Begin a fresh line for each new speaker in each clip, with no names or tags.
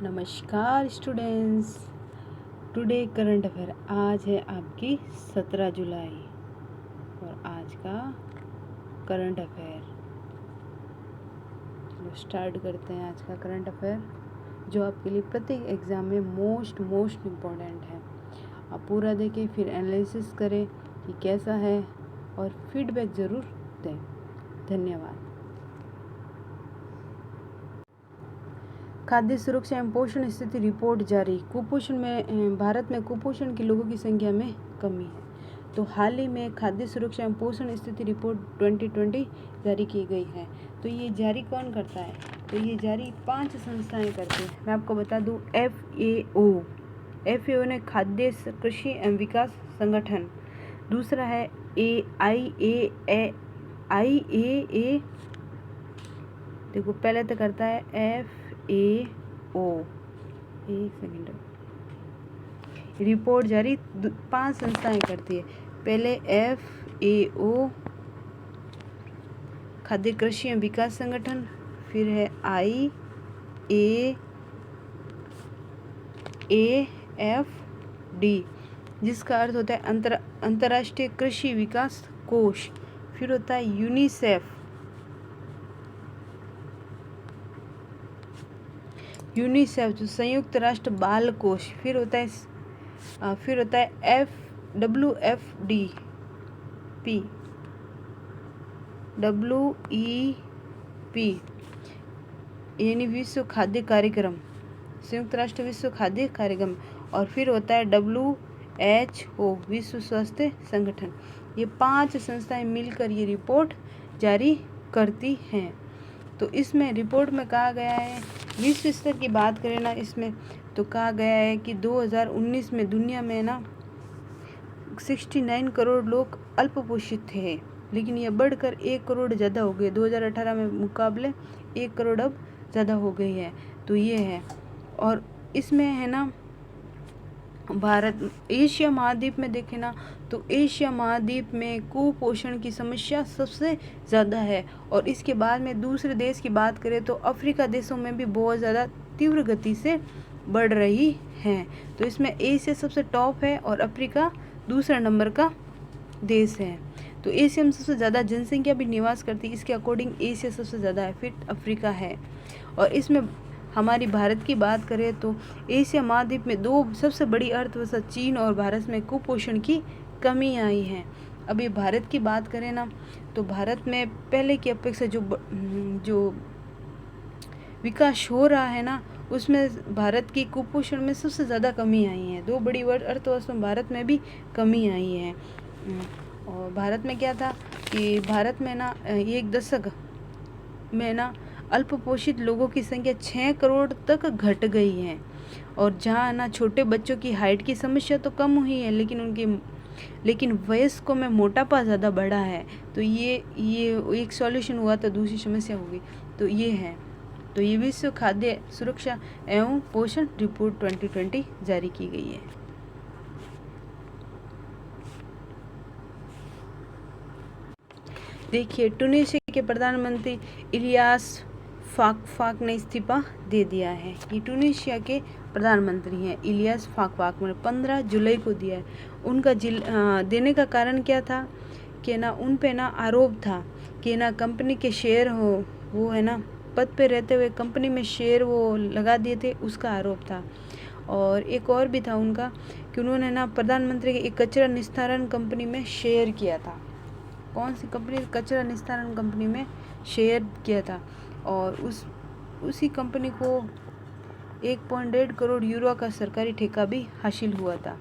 नमस्कार students. Today current affair. आज है आपकी 17 जुलाई और आज का करंट अफेयर। चलो स्टार्ट करते हैं आज का करंट अफेयर, जो आपके लिए प्रत्येक एग्ज़ाम में मोस्ट इम्पोर्टेंट है। आप पूरा देखें, फिर एनालिसिस करें कि कैसा है और फीडबैक ज़रूर दें। धन्यवाद। खाद्य सुरक्षा एवं पोषण स्थिति रिपोर्ट जारी। कुपोषण में भारत में कुपोषण के लोगों की संख्या में कमी है। तो हाल ही में खाद्य सुरक्षा एवं पोषण स्थिति रिपोर्ट 2020 जारी की गई है। तो ये जारी कौन करता है? तो ये जारी 5 संस्थाएं करती हैं। मैं आपको बता दूं, FAO ने खाद्य कृषि एवं विकास संगठन। दूसरा है IAA। देखो पहले तो करता है FAO। एक सेकेंड, रिपोर्ट जारी 5 संस्थाएं करती है। पहले FAO खाद्य कृषि एवं विकास संगठन, फिर है IAAFD, जिसका अर्थ होता है अंतर्राष्ट्रीय कृषि विकास कोष। फिर होता है यूनिसेफ जो संयुक्त राष्ट्र बाल कोष। फिर होता है WFP यानी विश्व खाद्य कार्यक्रम, संयुक्त राष्ट्र विश्व खाद्य कार्यक्रम। और फिर होता है WHO विश्व स्वास्थ्य संगठन। ये 5 संस्थाएं मिलकर ये रिपोर्ट जारी करती हैं। तो इसमें रिपोर्ट में कहा गया है, विश्व स्तर की बात करें ना इसमें, तो कहा गया है कि 2019 में दुनिया में ना 69 करोड़ लोग अल्पपोषित थे, लेकिन ये बढ़कर 1 करोड़ ज़्यादा हो गए। 2018 में मुकाबले 1 करोड़ अब ज़्यादा हो गई है। तो ये है। और इसमें है ना भारत, एशिया महाद्वीप में देखें ना, तो एशिया महाद्वीप में कुपोषण की समस्या सबसे ज़्यादा है। और इसके बाद में दूसरे देश की बात करें तो अफ्रीका देशों में भी बहुत ज़्यादा तीव्र गति से बढ़ रही है। तो इसमें एशिया सबसे टॉप है और अफ्रीका दूसरा नंबर का देश है। तो एशिया में सबसे ज़्यादा जनसंख्या भी निवास करती है, इसके अकॉर्डिंग एशिया सबसे ज़्यादा है, फिर अफ्रीका है। और इसमें हमारी भारत की बात करें तो एशिया महाद्वीप में 2 सबसे बड़ी अर्थव्यवस्था चीन और भारत में कुपोषण की कमी आई है। अभी भारत की बात करें ना, तो भारत में पहले की अपेक्षा जो विकास हो रहा है ना, उसमें भारत की कुपोषण में सबसे ज़्यादा कमी आई है। 2 बड़ी अर्थव्यवस्था में भारत में भी कमी आई है। और भारत में क्या था कि भारत में ना 1 दशक में ना अल्पपोषित लोगों की संख्या 6 करोड़ तक घट गई है। और जहाँ ना छोटे बच्चों की हाइट की समस्या तो कम हुई है, लेकिन वयस्कों में मोटापा ज़्यादा बढ़ा है। तो ये एक सॉल्यूशन हुआ तो दूसरी समस्या होगी। तो ये है। तो ये विश्व खाद्य सुरक्षा एवं पोषण रिपोर्ट 2020 जारी की गई है। देखिए, टूनीशिया के प्रधानमंत्री इलियास फाकफाक ने इस्तीफा दे दिया है। ये टूनीशिया के प्रधानमंत्री हैं इलियास फाकफाक ने 15 जुलाई को दिया है। उनका देने का कारण क्या था कि ना उन पे ना आरोप था कि ना कंपनी के शेयर वो है ना पद पे रहते हुए कंपनी में शेयर वो लगा दिए थे, उसका आरोप था। और एक और भी था उनका कि उन्होंने ना प्रधानमंत्री की एक कचरा निस्तारण कंपनी में शेयर किया था। कौन सी कंपनी? कचरा निस्तारण कंपनी में शेयर किया था। और उसी कंपनी को 1.1 करोड़ यूरो का सरकारी ठेका भी हासिल हुआ था।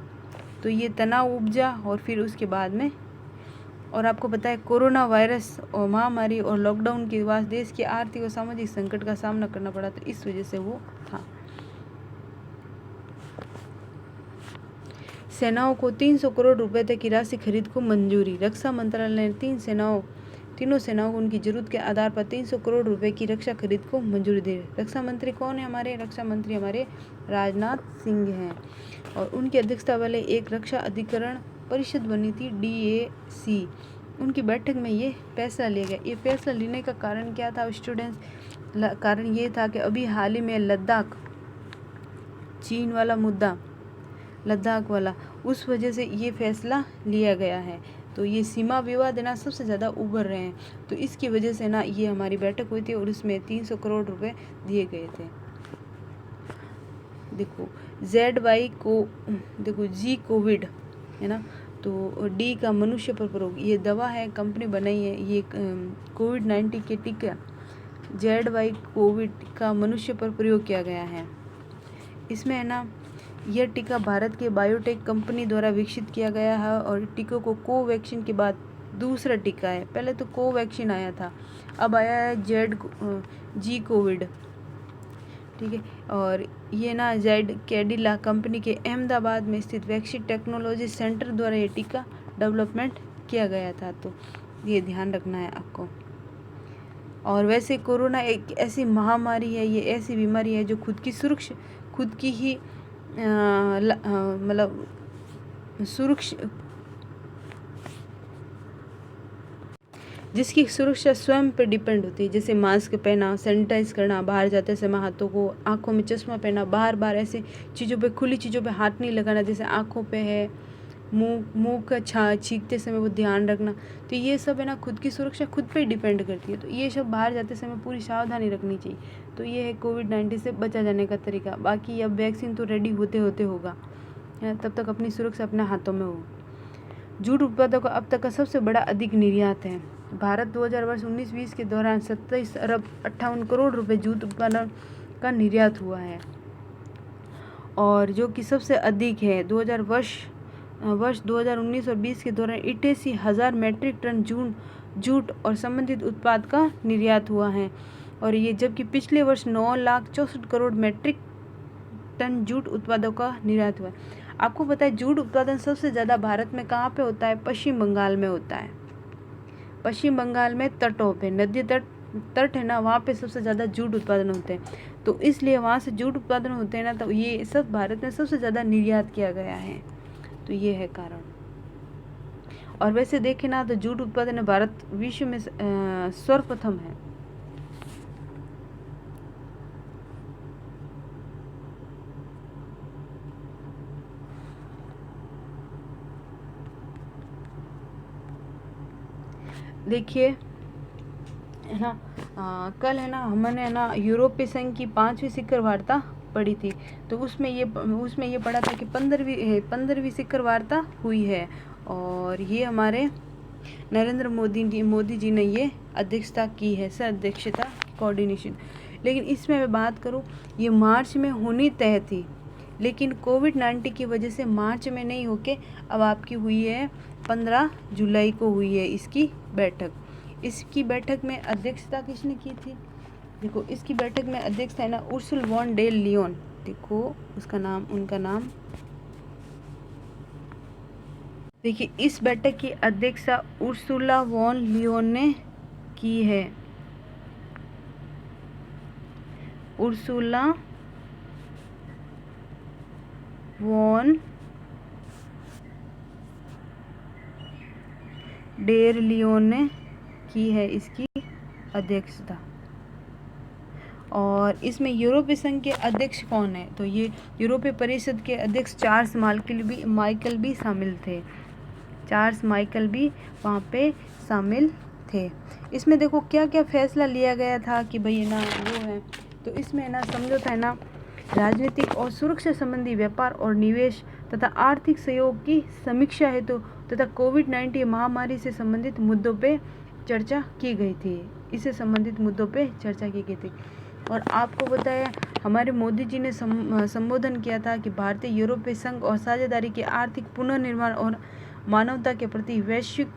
तो ये तनाव उपजा और फिर उसके बाद में, और आपको पता है कोरोना वायरस और महामारी और लॉकडाउन के बाद देश के आर्थिक और सामाजिक संकट का सामना करना पड़ा, तो इस वजह से वो था। सेनाओं को 300 करोड़ रुपए तक की राशि खरीद को मंजूरी। रक्षा मंत्रालय ने तीनों सेनाओं को उनकी जरूरत के आधार पर 300 करोड़ रुपए की रक्षा खरीद को मंजूरी दे। रक्षा मंत्री कौन है? हमारे रक्षा मंत्री हमारे राजनाथ सिंह हैं। और उनकी अध्यक्षता वाले एक रक्षा अधिकरण परिषद बनी थी, DAC। उनकी बैठक में ये फैसला लिया गया। ये फैसला लेने का कारण क्या था स्टूडेंट्स? कारण ये था कि अभी हाल ही में लद्दाख चीन वाला मुद्दा, लद्दाख वाला, उस वजह से ये फैसला लिया गया है। तो ये सीमा विवाद है ना सबसे ज़्यादा उभर रहे हैं, तो इसकी वजह से ना ये हमारी बैठक हुई थी और उसमें 300 करोड़ रुपए दिए गए थे। देखो ZY को, देखो G कोविड है ना, तो D का मनुष्य पर प्रयोग, ये दवा है, कंपनी बनाई है, ये कोविड-19 के टीका ZY कोविड का मनुष्य पर प्रयोग किया गया है। इसमें है ना यह टीका भारत के बायोटेक कंपनी द्वारा विकसित किया गया है और टीकों को कोवैक्सीन के बाद दूसरा टीका है। पहले तो कोवैक्सीन आया था, अब आया है G कोविड, ठीक है। और ये ना जेड कैडिला कंपनी के अहमदाबाद में स्थित वैक्सीन टेक्नोलॉजी सेंटर द्वारा ये टीका डेवलपमेंट किया गया था, तो ये ध्यान रखना है आपको। और वैसे कोरोना एक ऐसी महामारी है, ये ऐसी बीमारी है जो खुद की ही मतलब जिसकी सुरक्षा स्वयं पर डिपेंड होती है, जैसे मास्क पहना, सैनिटाइज करना, बाहर जाते समय हाथों को, आंखों में चश्मा पहना, बार ऐसे चीज़ों पे, खुली चीज़ों पे हाथ नहीं लगाना, जैसे आंखों पे है, मुंह का छींकते समय वो ध्यान रखना। तो ये सब है ना खुद की सुरक्षा खुद पे डिपेंड करती है, तो ये सब बाहर जाते समय पूरी सावधानी रखनी चाहिए। तो ये है कोविड-19 से बचा जाने का तरीका। बाकी अब वैक्सीन तो रेडी होते होगा, तब तक अपनी सुरक्षा अपने हाथों में हो। जूट उत्पादों का अब तक का सबसे बड़ा अधिक निर्यात है। भारत 2019-20 के दौरान 27 अरब 58 करोड़ रुपए जूट उत्पादन का निर्यात हुआ है, और जो कि सबसे अधिक है। वर्ष 2019 और 20 के दौरान 88,000 मैट्रिक टन जूट और संबंधित उत्पाद का निर्यात हुआ है, और ये जबकि पिछले वर्ष 9,64 करोड़ मैट्रिक टन जूट उत्पादों का निर्यात हुआ है। आपको पता है जूट उत्पादन सबसे ज़्यादा भारत में कहाँ पे होता है? पश्चिम बंगाल में होता है। पश्चिम बंगाल में तटों पे, नदी तट है ना, वहाँ पे सबसे ज़्यादा जूट उत्पादन होते हैं, तो इसलिए वहाँ से जूट उत्पादन होते हैं ना, तो ये सब भारत में सबसे ज़्यादा निर्यात किया गया है, तो ये है कारण। और वैसे देखें ना तो जूट उत्पादन में भारत विश्व में सर्वप्रथम है। देखिए है ना, कल है ना हमने ना यूरोपीय संघ की 5वीं शिखर वार्ता पढ़ी थी, तो उसमें ये पढ़ा था कि 15वीं शिखर वार्ता हुई है, और ये हमारे नरेंद्र मोदी जी ने ये अध्यक्षता की है, सह अध्यक्षता कोऑर्डिनेशन। लेकिन इसमें मैं बात करूँ, ये मार्च में होनी तय थी, लेकिन कोविड-19 की वजह से मार्च में नहीं होके अब आपकी हुई है 15 जुलाई को हुई है इसकी बैठक। इसकी बैठक में अध्यक्षता किसने की थी? देखो इसकी बैठक में अध्यक्षता है ना उर्सुला वॉन डेर लियोन, देखो उनका नाम देखिए, इस बैठक की अध्यक्षता उर्सुला वॉन लियोन ने की है। उर्सुला वॉन डेर लियोन ने की है इसकी अध्यक्षता। और इसमें यूरोपीय संघ के अध्यक्ष कौन है? तो ये यूरोपीय परिषद के अध्यक्ष चार्ल्स माइकल भी शामिल थे। चार्ल्स माइकल भी वहाँ पे शामिल थे। इसमें देखो क्या क्या फैसला लिया गया था कि भाई ना वो है, तो इसमें ना समझौता है ना राजनीतिक और सुरक्षा संबंधी व्यापार और निवेश तथा आर्थिक सहयोग की समीक्षा हेतु तथा कोविड-19 महामारी से संबंधित मुद्दों पे चर्चा की गई थी। इससे संबंधित मुद्दों पे चर्चा की गई थी। और आपको बताया हमारे मोदी जी ने संबोधन किया था कि भारतीय यूरोपीय संघ और साझेदारी के आर्थिक पुनर्निर्माण और मानवता के प्रति वैश्विक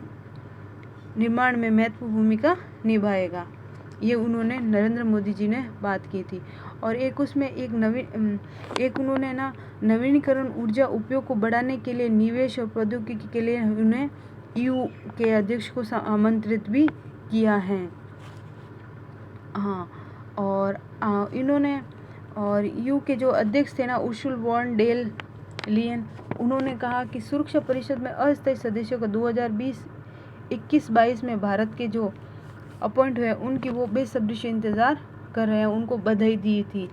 निर्माण में महत्वपूर्ण भूमिका निभाएगा। ये उन्होंने नरेंद्र मोदी जी ने बात की थी। और एक उसमें एक उन्होंने ना नवीनीकरण ऊर्जा उपयोग को बढ़ाने के लिए निवेश और प्रौद्योगिकी के लिए उन्हें EU के अध्यक्ष को आमंत्रित भी किया है। हाँ, और इन्होंने और EU के जो अध्यक्ष थे ना उर्सुला वॉन डेर लियन, उन्होंने कहा कि सुरक्षा परिषद में अस्थायी सदस्यों का 2021-22 में भारत के जो अपॉइंट हुए उनकी वो बेसब्री से इंतज़ार कर रहे हैं, उनको बधाई दी थी।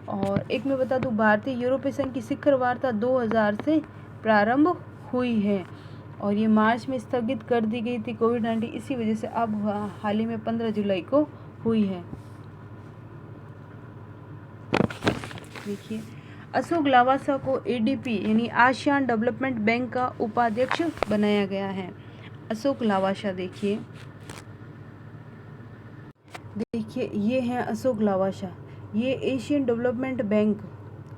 और एक मैं बता दूं, भारतीय यूरोपीय संघ की शिखर वार्ता 2000 से प्रारंभ हुई है और ये मार्च में स्थगित कर दी गई थी कोविड-19, इसी वजह से अब हाल ही में 15 जुलाई को हुई है। देखिए, अशोक लावासा को एडीपी यानी आसियान डेवलपमेंट बैंक का उपाध्यक्ष बनाया गया है। अशोक लावासा देखिए ये हैं अशोक लावासा, ये एशियन डेवलपमेंट बैंक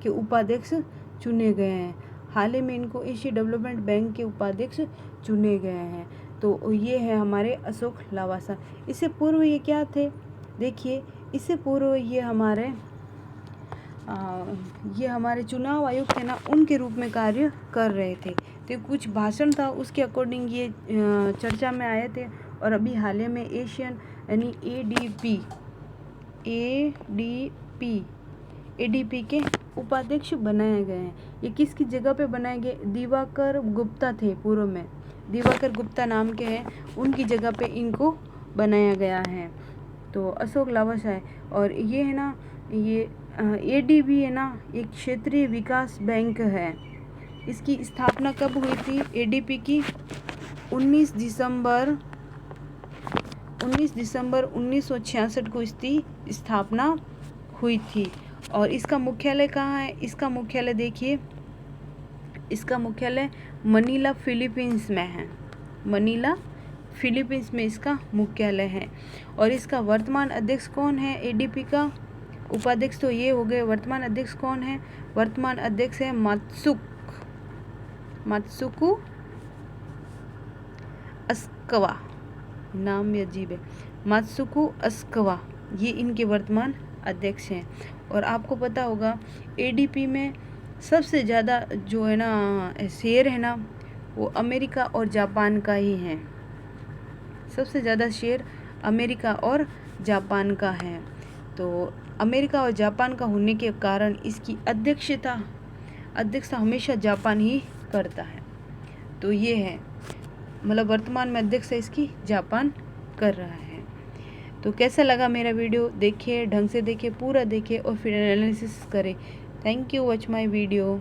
के उपाध्यक्ष चुने गए हैं। हाल ही में इनको एशियन डेवलपमेंट बैंक के उपाध्यक्ष चुने गए हैं। तो ये है हमारे अशोक लावासा। इससे पूर्व ये क्या थे? देखिए, इससे पूर्व ये हमारे चुनाव आयुक्त है ना, उनके रूप में कार्य कर रहे थे। तो कुछ भाषण था, उसके अकॉर्डिंग ये चर्चा में आए थे और अभी हाल ही में एशियन यानी एडीपी के उपाध्यक्ष बनाए गए हैं। ये किसकी जगह पे बनाए गए? दिवाकर गुप्ता थे पूर्व में, दिवाकर गुप्ता नाम के हैं, उनकी जगह पे इनको बनाया गया है। तो अशोक लावासा है। और ये है ना, ये एडीबी है ना, एक क्षेत्रीय विकास बैंक है। इसकी स्थापना कब हुई थी? एडीपी की 19 दिसंबर 1966 को इसकी स्थापना हुई थी। और इसका मुख्यालय कहाँ है? इसका मुख्यालय देखिए, इसका मुख्यालय मनीला फिलीपींस में है। मनीला फिलीपींस में इसका मुख्यालय है। और इसका वर्तमान अध्यक्ष कौन है? एडीपी का उपाध्यक्ष तो ये हो गए, वर्तमान अध्यक्ष कौन है? वर्तमान अध्यक्ष है मात्सुको अस्कवा, नाम भी अजीब है, मात्सुको अस्कवा, ये इनके वर्तमान अध्यक्ष हैं। और आपको पता होगा एडीपी में सबसे ज़्यादा जो है ना शेयर है ना, वो अमेरिका और जापान का ही है। सबसे ज़्यादा शेयर अमेरिका और जापान का है। तो अमेरिका और जापान का होने के कारण इसकी अध्यक्षता हमेशा जापान ही करता है। तो ये है, मतलब वर्तमान में अध्यक्ष इसकी जापान कर रहा है। तो कैसा लगा मेरा वीडियो? देखिए, ढंग से देखिए, पूरा देखिए और फिर एनालिसिस करें। Thank you, watch my video.